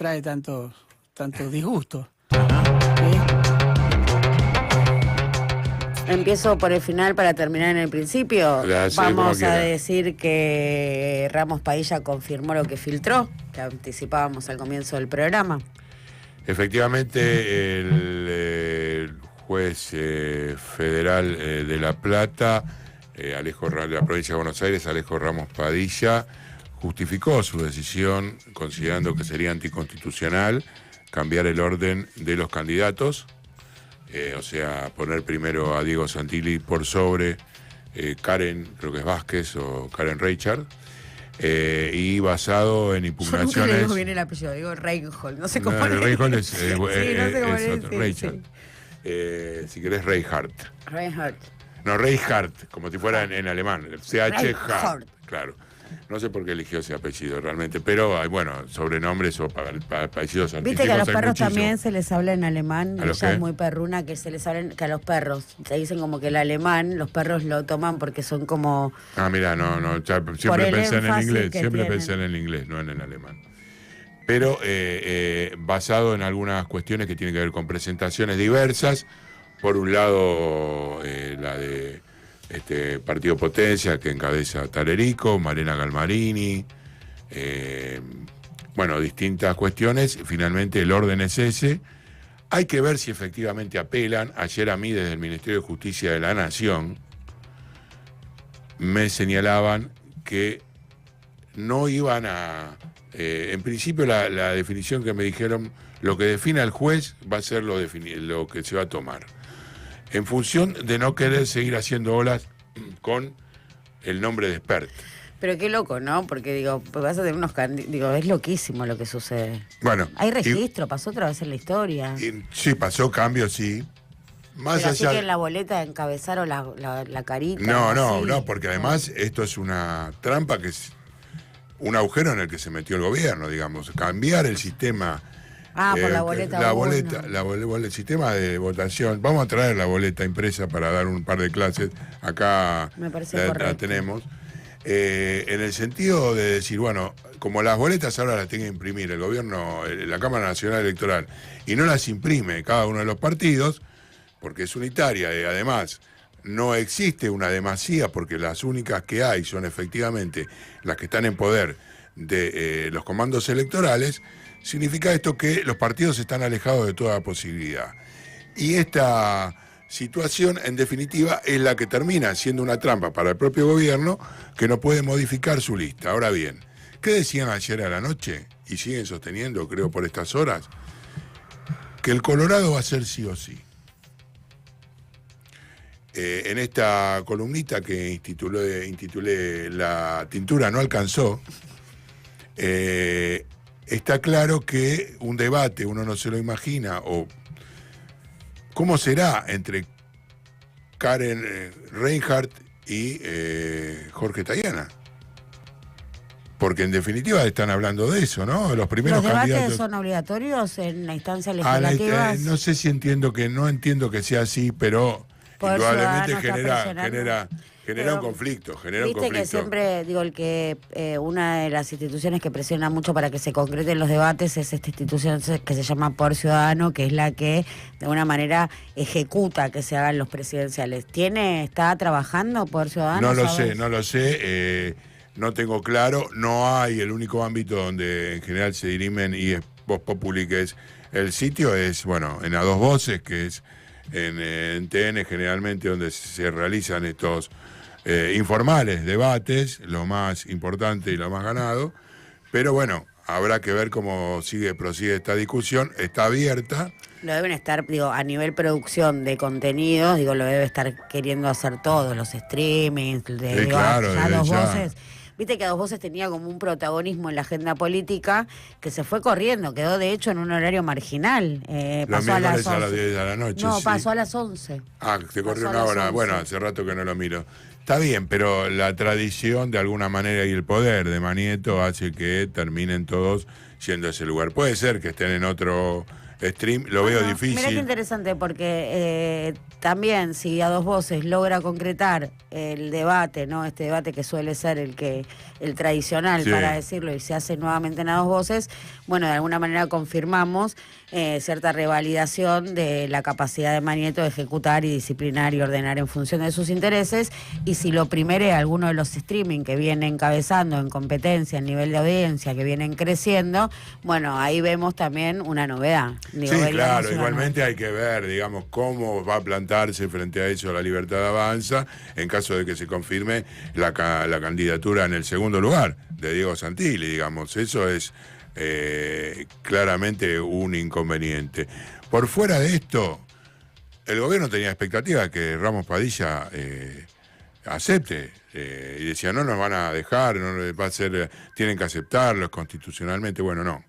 trae tantos disgustos. Empiezo por el final para terminar en el principio. Vamos a decir que Ramos Padilla confirmó lo que filtró, que anticipábamos al comienzo del programa. Efectivamente, el juez federal de La Plata, de la provincia de Buenos Aires, Alejo Ramos Padilla, justificó su decisión considerando que sería anticonstitucional cambiar el orden de los candidatos, o sea, poner primero a Diego Santilli por sobre Karen, creo que es Vázquez, o Karen Reichard, y basado en impugnaciones... Yo nunca le digo bien el apellido, digo Reinhold, no sé cómo no, le Reinhold es, sí, no sé cómo le otro, Reichard. Sí. Si querés, Reinhardt. No, Reinhardt, como si fuera en alemán, CH Hart, claro. No sé por qué eligió ese apellido realmente, pero bueno, sobrenombres o apellidos artísticos. Viste que a los perros también se les habla en alemán, ella es muy perruna, que se les habla, que a los perros te dicen como que el alemán, los perros lo toman porque son como... Mira, siempre pensé en el inglés, pensé en el inglés, no en el alemán. Pero basado en algunas cuestiones que tienen que ver con presentaciones diversas, por un lado la de Partido Potencia, que encabeza Talerico, Malena Galmarini, distintas cuestiones. Finalmente el orden es ese. Hay que ver si efectivamente apelan. Ayer a mí desde el Ministerio de Justicia de la Nación me señalaban que no iban a... en principio la definición que me dijeron, lo que defina el juez va a ser lo que se va a tomar, en función de no querer seguir haciendo olas con el nombre de expert. Pero qué loco, ¿no? Porque vas a tener unos candidatos, es loquísimo lo que sucede. Bueno. Hay registro, pasó otra vez en la historia. Sí, pasó cambio, sí. Más pero allá. Así que en la boleta encabezaron la carita. No, porque además esto es una trampa, que es un agujero en el que se metió el gobierno, digamos. Cambiar el sistema. Por la boleta. El sistema de votación. Vamos a traer la boleta impresa para dar un par de clases. Acá me parece correcto. La tenemos. En el sentido de decir, bueno, como las boletas ahora las tiene que imprimir el gobierno, la Cámara Nacional Electoral, y no las imprime cada uno de los partidos, porque es unitaria, y además no existe una demasía, porque las únicas que hay son efectivamente las que están en poder de los comandos electorales. Significa esto que los partidos están alejados de toda posibilidad. Y esta situación, en definitiva, es la que termina siendo una trampa para el propio gobierno, que no puede modificar su lista. Ahora bien, ¿qué decían ayer a la noche? Y siguen sosteniendo, creo, por estas horas, que el Colorado va a ser sí o sí. En esta columnita que intitulé La tintura no alcanzó, está claro que un debate, uno no se lo imagina, o cómo será entre Karen Reinhardt y Jorge Tayana. Porque en definitiva están hablando de eso, ¿no? Los primeros candidatos. ¿Los debates son obligatorios en la instancia legislativa? No sé si entiendo que sea así, pero indudablemente genera un conflicto. Viste que siempre, una de las instituciones que presiona mucho para que se concreten los debates es esta institución que se llama Poder Ciudadano, que es la que de alguna manera ejecuta que se hagan los presidenciales. ¿Está trabajando Poder Ciudadano? No lo sé, no tengo claro. No hay, el único ámbito donde en general se dirimen y es Voz Populi, que es el sitio, es, en A Dos Voces, que es en TN generalmente, donde se realizan estos informales debates, lo más importante y lo más ganado. Pero habrá que ver cómo prosigue esta discusión. Está abierta. Lo deben estar, a nivel producción de contenidos, lo debe estar queriendo hacer todos, los streamings, A Dos Voces. Viste que A Dos Voces tenía como un protagonismo en la agenda política que se fue corriendo, quedó de hecho en un horario marginal. Pasó a las 10 de la noche. No, sí. Pasó a las 11. Se corrió una hora. Bueno, hace rato que no lo miro. Está bien, pero la tradición de alguna manera y el poder de Manieto hace que terminen todos yendo a ese lugar. Puede ser que estén en otro stream, lo veo Mirá qué difícil. interesante, porque también si a dos voces logra concretar el debate, ¿no? Este debate que suele ser el tradicional, Sí. para decirlo, y se hace nuevamente en a dos voces, bueno, de alguna manera confirmamos cierta revalidación de la capacidad de Manieto de ejecutar y disciplinar y ordenar en función de sus intereses, y si lo primere alguno de los streaming que viene encabezando en competencia, en nivel de audiencia, que vienen creciendo, bueno, ahí vemos también una novedad. Digo, Sí, veríamos claro, una igualmente novedad. hay que ver, digamos, cómo va a plantarse frente a eso la Libertad Avanza en caso de que se confirme la candidatura en el segundo lugar de Diego Santilli, digamos. Eso es claramente un inconveniente. Por fuera de esto, el gobierno tenía expectativa de que Ramos Padilla acepte, y decía, no nos van a dejar, no va a ser, tienen que aceptarlo constitucionalmente. Bueno, no.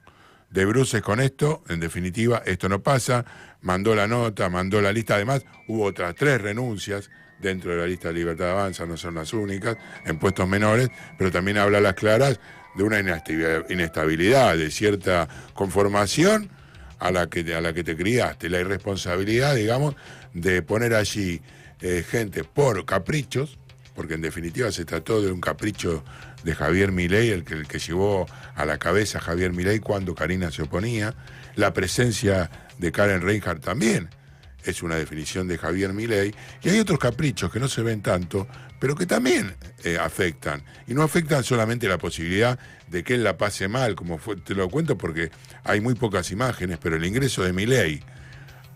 De bruces con esto, en definitiva, esto no pasa, mandó la nota, mandó la lista, además hubo otras 3 renuncias dentro de la lista de Libertad Avanza, no son las únicas, en puestos menores, pero también habla a las claras de una inestabilidad, de cierta conformación a la que te criaste, la irresponsabilidad, digamos, de poner allí gente por caprichos, porque en definitiva se trató de un capricho de Javier Milei, el que llevó a la cabeza a Javier Milei cuando Karina se oponía. La presencia de Karen Reinhardt también es una definición de Javier Milei. Y hay otros caprichos que no se ven tanto, pero que también afectan. Y no afectan solamente la posibilidad de que él la pase mal, como fue, te lo cuento porque hay muy pocas imágenes, pero el ingreso de Milei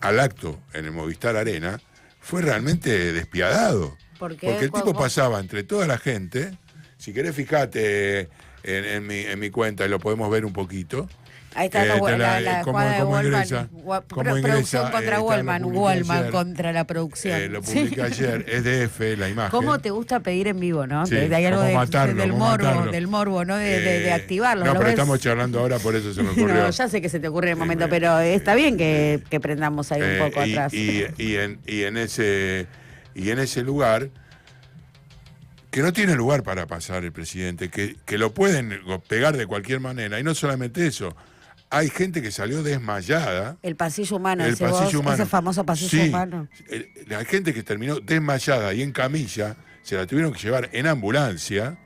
al acto en el Movistar Arena fue realmente despiadado. ¿Por qué? Porque el tipo ¿Cómo? pasaba entre toda la gente. Si querés, fijate en mi cuenta y lo podemos ver un poquito. Ahí está la cómo jugada de ingresa, Wallman. cómo Producción ingresa, contra lo Wallman. publiqué Wallman ayer. contra la producción. Lo Sí. publiqué ayer, es de F, la imagen. ¿Cómo te gusta pedir en vivo, no? Sí, Hay algo cómo matarlo, del cómo matarlo. morbo, ¿no? De activarlo. No, ¿lo pero ves? estamos charlando ahora, por eso se me ocurrió. No, ya sé que se te ocurre en el momento, Sí, pero está bien que prendamos ahí un poco atrás. Y en ese lugar, que no tiene lugar para pasar el presidente, que lo pueden pegar de cualquier manera, y no solamente eso, hay gente que salió desmayada. El pasillo humano, El decís pasillo vos, humano. ese famoso pasillo Sí, humano. la gente que terminó desmayada y en camilla, se la tuvieron que llevar en ambulancia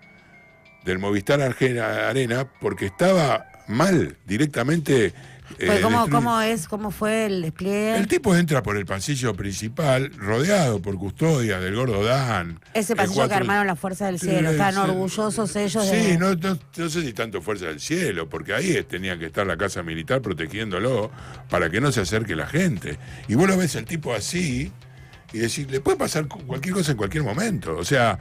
del Movistar Arena porque estaba mal, directamente. Pues, destruido. ¿Cómo fue el despliegue? El tipo entra por el pasillo principal, rodeado por custodias del Gordo Dan. Ese pasillo que armaron las fuerzas del cielo. Están orgullosos ellos de... Sí, no sé si tanto fuerza del cielo, porque ahí tenía que estar la casa militar protegiéndolo para que no se acerque la gente. Y vos lo ves el tipo así y decís, le puede pasar cualquier cosa en cualquier momento. O sea,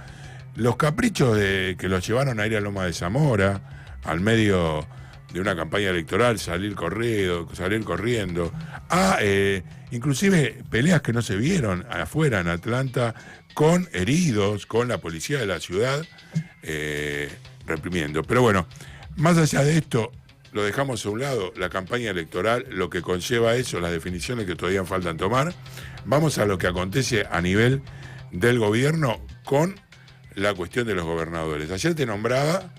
los caprichos que los llevaron a ir a Loma de Zamora, al medio de una campaña electoral, salir corriendo, inclusive peleas que no se vieron afuera en Atlanta, con heridos, con la policía de la ciudad reprimiendo. Pero bueno, más allá de esto, lo dejamos a un lado, la campaña electoral, lo que conlleva eso, las definiciones que todavía faltan tomar. Vamos a lo que acontece a nivel del gobierno con la cuestión de los gobernadores. Ayer te nombraba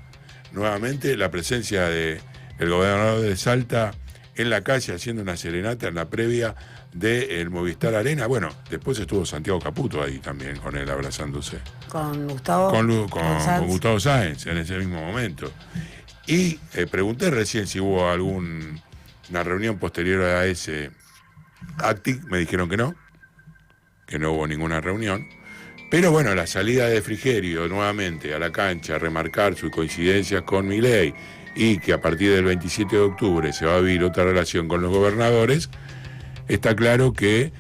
nuevamente la presencia del gobernador de Salta en la calle haciendo una serenata en la previa del Movistar Arena. Bueno, después estuvo Santiago Caputo ahí también con él abrazándose. Con Gustavo. Con Sáenz. Gustavo Sáenz en ese mismo momento. Y pregunté recién si hubo alguna reunión posterior a ese ACTIC. Me dijeron que no hubo ninguna reunión. Pero bueno, la salida de Frigerio nuevamente a la cancha, a remarcar sus coincidencias con Milei y que a partir del 27 de octubre se va a vivir otra relación con los gobernadores, está claro que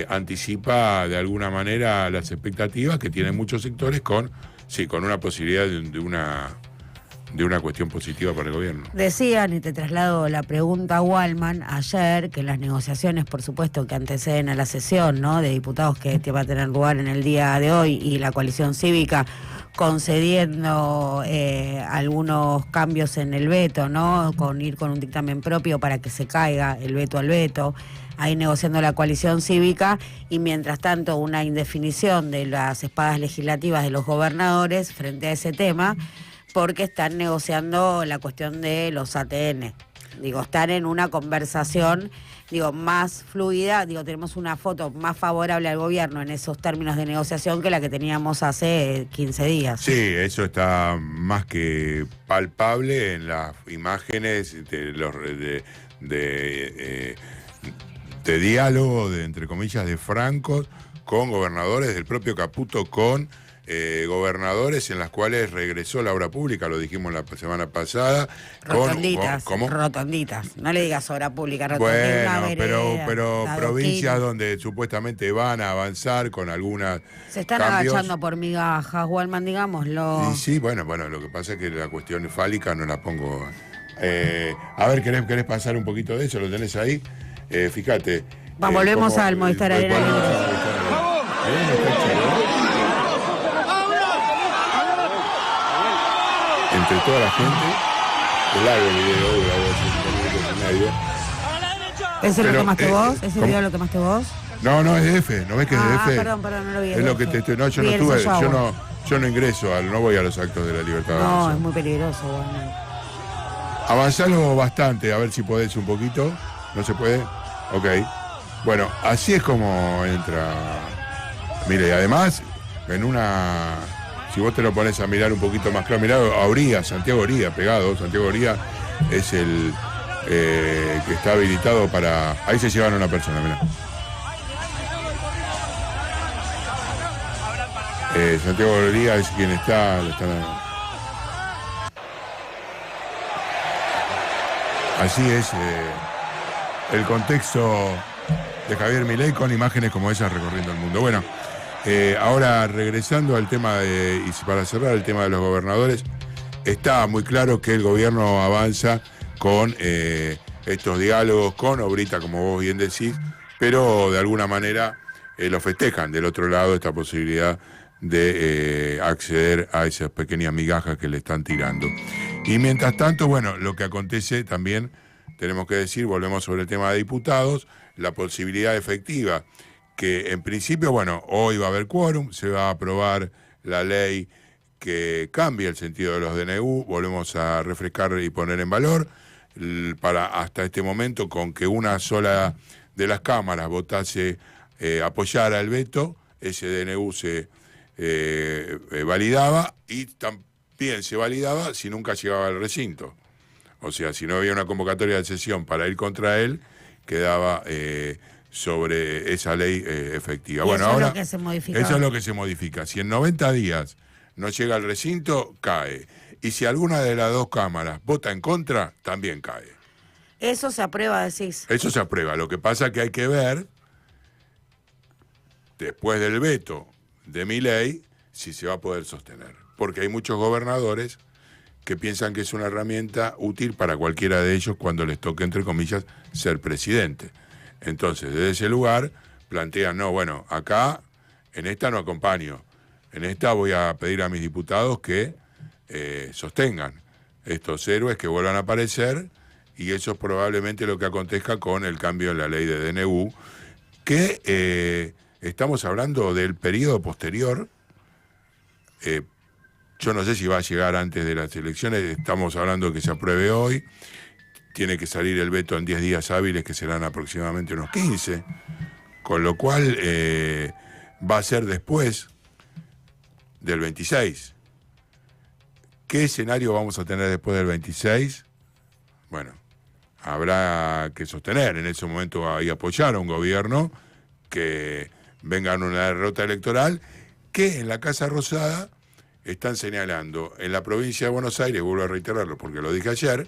anticipa de alguna manera las expectativas que tienen muchos sectores con una posibilidad de una cuestión positiva para el gobierno. Decían, y te traslado la pregunta a Wallman, ayer, que las negociaciones, por supuesto, que anteceden a la sesión, ¿no?, de diputados que va a tener lugar en el día de hoy, y la coalición cívica concediendo algunos cambios en el veto, ¿no?, ir con un dictamen propio para que se caiga el veto al veto, ahí negociando la coalición cívica, y mientras tanto una indefinición de las espadas legislativas de los gobernadores frente a ese tema, porque están negociando la cuestión de los ATN. Digo, están en una conversación, digo, más fluida, digo, tenemos una foto más favorable al gobierno en esos términos de negociación que la que teníamos hace 15 días. Sí, eso está más que palpable en las imágenes de diálogo, entre comillas, de francos con gobernadores del propio Caputo, con gobernadores en las cuales regresó la obra pública, lo dijimos la semana pasada. Rotonditas, ¿Cómo? rotonditas. No le digas obra pública, rotonditas. Bueno, pero provincias donde supuestamente van a avanzar con algunas se están cambios. agachando por migajas, Walman, digámoslo. Y sí, bueno, lo que pasa es que la cuestión fálica no la pongo. A ver, ¿querés pasar un poquito de eso? ¿Lo tenés ahí? Fíjate. Volvemos al Movistar Arena. Entre toda la gente, el largo video dura 5 minutos y medio. ¿Ese es lo que tomaste vos? ¿Ese video lo tomaste vos? No, es de F, ¿no ves que es de F? Perdón, no lo vi. Es lo que te estoy. No, yo no estuve, yo no ingreso, no voy a los actos de la libertad. No, es muy peligroso, bueno. Avanzalo bastante, a ver si podés un poquito. ¿No se puede? Ok. Bueno, así es como entra. Mire, y además, en una. Si vos te lo pones a mirar un poquito más claro, mirá a Oría, Santiago Oría, pegado. Santiago Oría es el que está habilitado para. Ahí se llevan a una persona, mirá. Santiago Oría es quien está. Así es el contexto de Javier Milei con imágenes como esas recorriendo el mundo. Bueno, ahora regresando al tema y para cerrar el tema de los gobernadores, está muy claro que el gobierno avanza con estos diálogos, con obrita, como vos bien decís, pero de alguna manera lo festejan del otro lado esta posibilidad de acceder a esas pequeñas migajas que le están tirando. Y mientras tanto, bueno, lo que acontece también, tenemos que decir, volvemos sobre el tema de diputados, la posibilidad efectiva que en principio, bueno, hoy va a haber quórum, se va a aprobar la ley que cambia el sentido de los DNU, volvemos a refrescar y poner en valor, para hasta este momento con que una sola de las cámaras votase, apoyara el veto, ese DNU se validaba y también se validaba si nunca llegaba al recinto. O sea, si no había una convocatoria de sesión para ir contra él, quedaba sobre esa ley efectiva. Bueno, ahora eso es lo que se modifica. Si en 90 días no llega al recinto, cae. Y si alguna de las dos cámaras vota en contra, también cae. Eso se aprueba, decís. Eso se aprueba. Lo que pasa es que hay que ver, después del veto de Milei, si se va a poder sostener. Porque hay muchos gobernadores que piensan que es una herramienta útil para cualquiera de ellos cuando les toque, entre comillas, ser presidente. Entonces, desde ese lugar, plantean, no, bueno, acá, en esta no acompaño. En esta voy a pedir a mis diputados que sostengan estos héroes, que vuelvan a aparecer, y eso es probablemente lo que acontezca con el cambio en la ley de DNU, que estamos hablando del periodo posterior. Yo no sé si va a llegar antes de las elecciones, estamos hablando de que se apruebe hoy, tiene que salir el veto en 10 días hábiles, que serán aproximadamente unos 15, con lo cual va a ser después del 26. ¿Qué escenario vamos a tener después del 26? Bueno, habrá que sostener, en ese momento y apoyar a un gobierno que venga en una derrota electoral, que en la Casa Rosada están señalando en la provincia de Buenos Aires, vuelvo a reiterarlo porque lo dije ayer,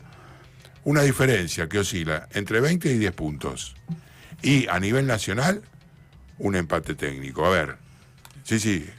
una diferencia que oscila entre 20 y 10 puntos. Y a nivel nacional, un empate técnico. A ver, sí.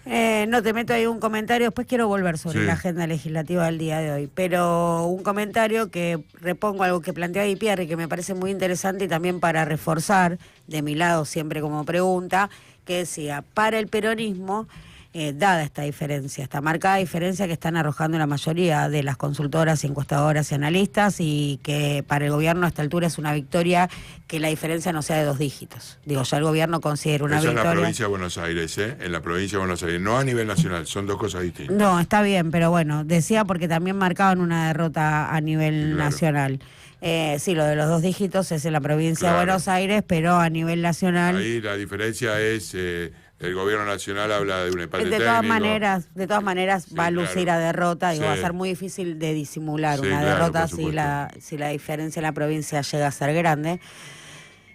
No te meto ahí un comentario, después quiero volver sobre la agenda legislativa del día de hoy, pero un comentario que repongo algo que planteó ahí Pierre, que me parece muy interesante y también para reforzar, de mi lado siempre como pregunta, que decía, para el peronismo, dada esta diferencia, esta marcada diferencia que están arrojando la mayoría de las consultoras, encuestadoras y analistas, y que para el gobierno a esta altura es una victoria que la diferencia no sea de 2 dígitos. Digo, ya el gobierno considera una Eso victoria. en la provincia de Buenos Aires, ¿eh? En la provincia de Buenos Aires, no a nivel nacional, son 2 cosas distintas. No, está bien, pero bueno, decía porque también marcaban una derrota a nivel nacional. Sí, lo de los 2 dígitos es en la provincia de Buenos Aires, pero a nivel nacional... Ahí la diferencia es, el gobierno nacional habla de un empate técnico. De todas maneras Sí, va a lucir a derrota, digo, Sí. va a ser muy difícil de disimular Sí, una claro, derrota por si supuesto. la diferencia en la provincia llega a ser grande.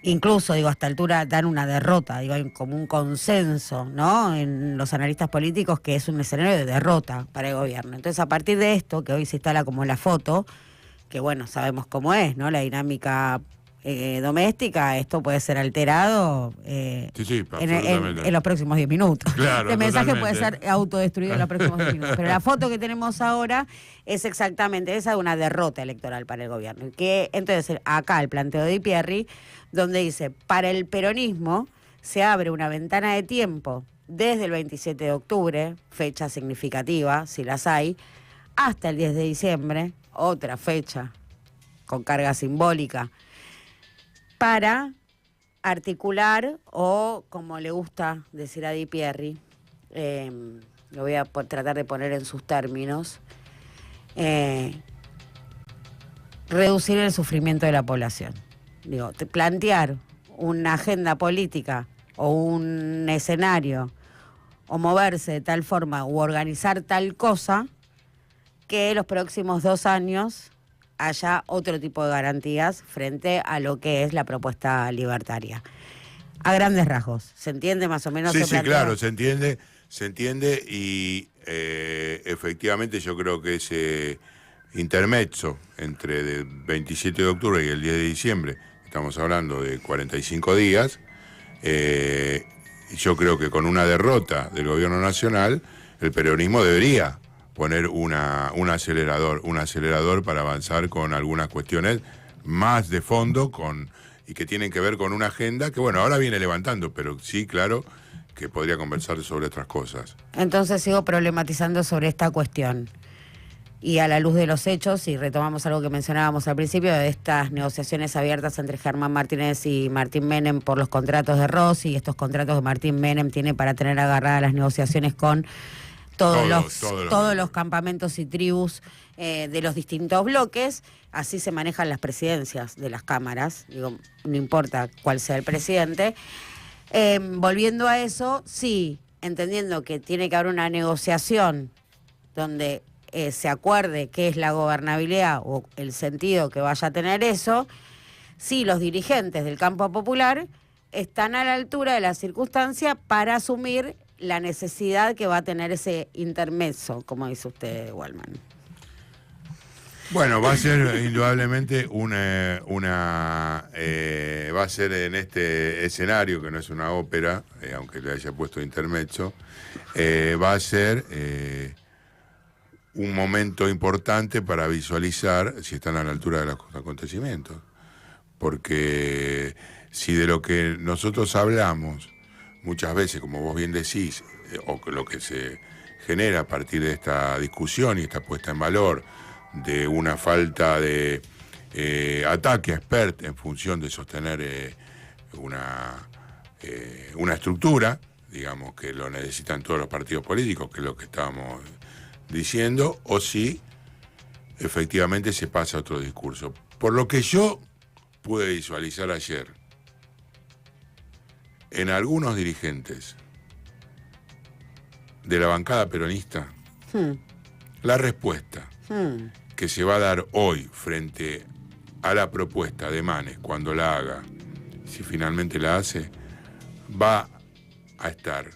Incluso, digo, a esta altura dan una derrota, digo, hay como un consenso, ¿no?, en los analistas políticos que es un escenario de derrota para el gobierno. Entonces, a partir de esto, que hoy se instala como la foto, que bueno, sabemos cómo es, ¿no?, la dinámica doméstica, esto puede ser alterado Sí, absolutamente. en los próximos 10 minutos. Claro, El mensaje puede totalmente. ser autodestruido en los próximos 10 minutos. Pero la foto que tenemos ahora es exactamente esa de una derrota electoral para el gobierno. Que entonces, acá el planteo de Di Pierri, donde dice, para el peronismo se abre una ventana de tiempo desde el 27 de octubre, fecha significativa, si las hay, hasta el 10 de diciembre, otra fecha con carga simbólica, para articular, o como le gusta decir a Di Pierri, lo voy a tratar de poner en sus términos, reducir el sufrimiento de la población. Digo, plantear una agenda política o un escenario o moverse de tal forma u organizar tal cosa que los próximos 2 años haya otro tipo de garantías frente a lo que es la propuesta libertaria. A grandes rasgos, ¿se entiende más o menos? Sí, ese sí, planteo? claro, se entiende y efectivamente yo creo que ese intermezzo entre el 27 de octubre y el 10 de diciembre, estamos hablando de 45 días, yo creo que con una derrota del gobierno nacional, el peronismo debería poner un acelerador para avanzar con algunas cuestiones más de fondo y que tienen que ver con una agenda que, bueno, ahora viene levantando, pero sí, claro, que podría conversar sobre otras cosas. Entonces sigo problematizando sobre esta cuestión. Y a la luz de los hechos, y retomamos algo que mencionábamos al principio, de estas negociaciones abiertas entre Germán Martínez y Martín Menem por los contratos de Rossi, y estos contratos de Martín Menem tiene para tener agarradas las negociaciones con todos los campamentos y tribus de los distintos bloques. Así se manejan las presidencias de las cámaras, digo, no importa cuál sea el presidente. Volviendo a eso, sí, entendiendo que tiene que haber una negociación donde se acuerde qué es la gobernabilidad o el sentido que vaya a tener eso, sí, los dirigentes del campo popular están a la altura de la circunstancia para asumir la necesidad que va a tener ese intermezzo, como dice usted, Waldman. Bueno, va a ser indudablemente va a ser en este escenario, que no es una ópera, aunque le haya puesto intermezzo, va a ser un momento importante para visualizar si están a la altura de los acontecimientos. Porque si de lo que nosotros hablamos muchas veces, como vos bien decís, o lo que se genera a partir de esta discusión y esta puesta en valor de una falta de ataque a expert en función de sostener una estructura, digamos, que lo necesitan todos los partidos políticos, que es lo que estábamos diciendo, o si efectivamente se pasa a otro discurso. Por lo que yo pude visualizar ayer, en algunos dirigentes de la bancada peronista, la respuesta que se va a dar hoy frente a la propuesta de Manes, cuando la haga, si finalmente la hace, va a estar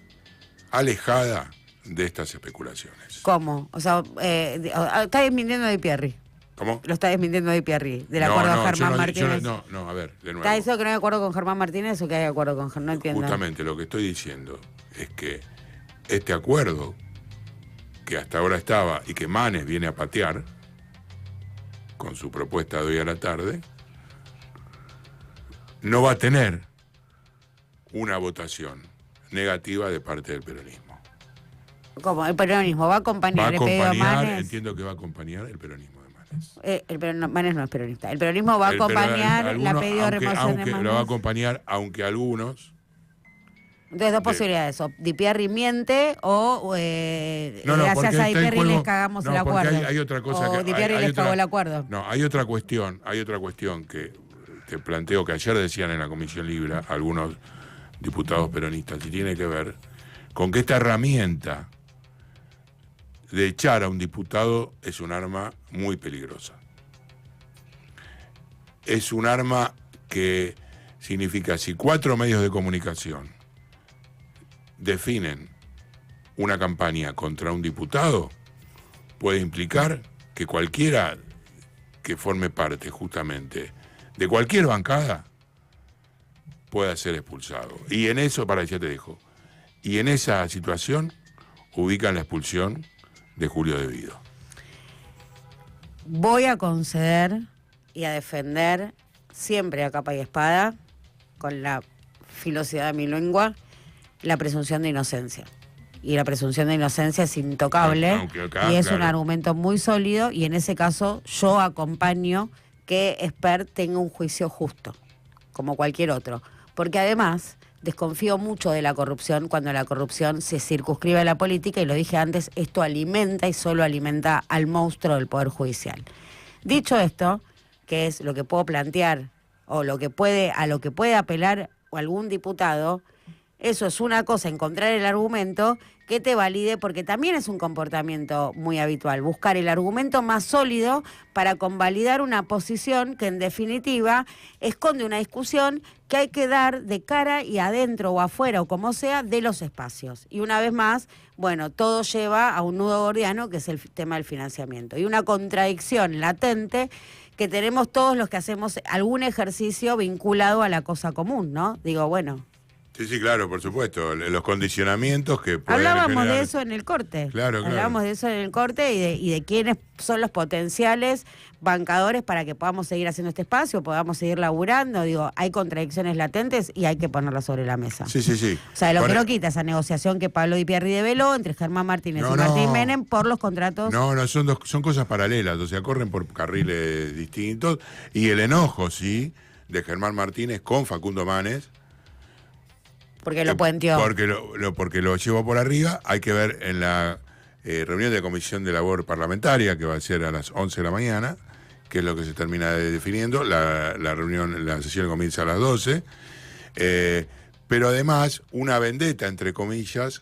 alejada de estas especulaciones. ¿Cómo? O sea, está desmintiendo a Di Pierri. ¿Cómo? Lo está desmintiendo Di Pierri, del acuerdo a Germán Martínez. No, a ver, de nuevo. ¿Está diciendo que no hay acuerdo con Germán Martínez o que hay acuerdo con Germán? No entiendo. Justamente lo que estoy diciendo es que este acuerdo, que hasta ahora estaba y que Manes viene a patear con su propuesta de hoy a la tarde, no va a tener una votación negativa de parte del peronismo. Como el peronismo va a acompañar el pedido de Manes. Entiendo que va a acompañar el peronismo de Manes. Manes no es peronista. El peronismo va a acompañar la pedido de remoción de Manes. Lo va a acompañar, aunque algunos... Entonces, dos posibilidades, o Di Pierri miente o gracias a Di Pierri les cagamos el acuerdo. Hay otra cosa o Di Pierri les cagó el acuerdo. No, hay otra cuestión que te planteo, que ayer decían en la Comisión Libre algunos diputados peronistas, y tiene que ver con que esta herramienta de echar a un diputado es un arma muy peligrosa. Es un arma que significa, si 4 medios de comunicación definen una campaña contra un diputado, puede implicar que cualquiera que forme parte justamente de cualquier bancada pueda ser expulsado. Y en eso, ya te dejo, y en esa situación ubican la expulsión de Julio De Vido. Voy a conceder y a defender siempre a capa y espada, con la filosidad de mi lengua, la presunción de inocencia. Y la presunción de inocencia es intocable, y es un argumento muy sólido, y en ese caso yo acompaño que Espert tenga un juicio justo, como cualquier otro. Porque además desconfío mucho de la corrupción cuando la corrupción se circunscribe a la política, y lo dije antes, esto alimenta y solo alimenta al monstruo del Poder Judicial. Dicho esto, que es lo que puedo plantear, o a lo que puede apelar algún diputado, eso es una cosa, encontrar el argumento que te valide, porque también es un comportamiento muy habitual, buscar el argumento más sólido para convalidar una posición que en definitiva esconde una discusión que hay que dar de cara y adentro o afuera o como sea de los espacios. Y una vez más, bueno, todo lleva a un nudo gordiano que es el tema del financiamiento y una contradicción latente que tenemos todos los que hacemos algún ejercicio vinculado a la cosa común, ¿no? Digo, bueno... Sí, claro, por supuesto. Los condicionamientos que pueden Hablábamos generar... de eso en el corte. Claro. Hablábamos de eso en el corte y de quiénes son los potenciales bancadores para que podamos seguir haciendo este espacio, podamos seguir laburando. Digo, hay contradicciones latentes y hay que ponerlas sobre la mesa. Sí. O sea, lo que no quita esa negociación que Pablo Di Pierri develó entre Germán Martínez y Martín Menem por los contratos. No, son cosas paralelas, o sea, corren por carriles distintos. Y el enojo, sí, de Germán Martínez con Facundo Manes, porque lo puenteó. Porque lo llevó por arriba. Hay que ver en la reunión de Comisión de Labor Parlamentaria, que va a ser a las 11 de la mañana, que es lo que se termina definiendo. La sesión comienza a las 12. Pero además, una vendetta, entre comillas,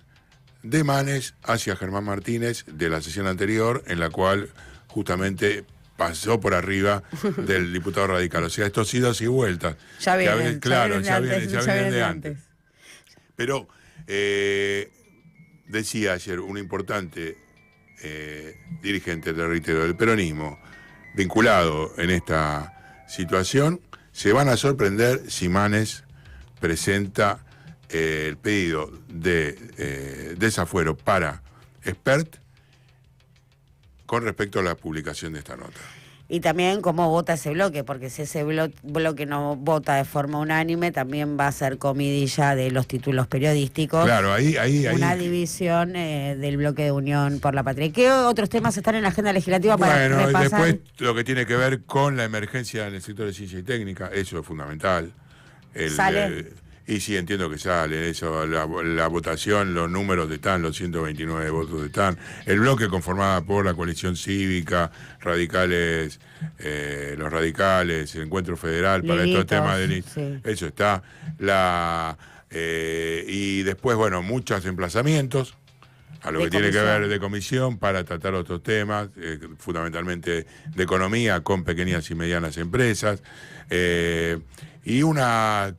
de Manes hacia Germán Martínez de la sesión anterior, en la cual justamente pasó por arriba del diputado radical. O sea, estos idas y vueltas. Ya vienen de antes. Pero decía ayer un importante dirigente, te reitero, del peronismo, vinculado en esta situación, se van a sorprender si Manes presenta el pedido de desafuero para Espert con respecto a la publicación de esta nota. Y también cómo vota ese bloque, porque si ese bloque no vota de forma unánime, también va a ser comidilla de los títulos periodísticos. Claro, ahí una división del bloque de Unión por la Patria. ¿Qué otros temas están en la agenda legislativa para repasar? Bueno, después lo que tiene que ver con la emergencia en el sector de ciencia y técnica, eso es fundamental. ¿Sale? Y sí, entiendo que sale eso, la votación, los números están, los 129 votos están. El bloque conformado por la coalición cívica, radicales, los radicales, el encuentro federal para estos temas de sí. Eso está. Y después, bueno, muchos emplazamientos a lo que tiene que ver de comisión para tratar otros temas, fundamentalmente de economía con pequeñas y medianas empresas. Y una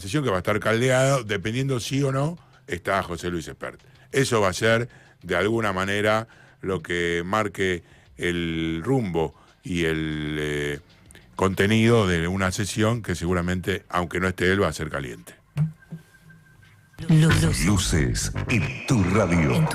sesión que va a estar caldeada, dependiendo sí o no, está José Luis Espert. Eso va a ser, de alguna manera, lo que marque el rumbo y el contenido de una sesión que seguramente, aunque no esté él, va a ser caliente. Luces en tu radio.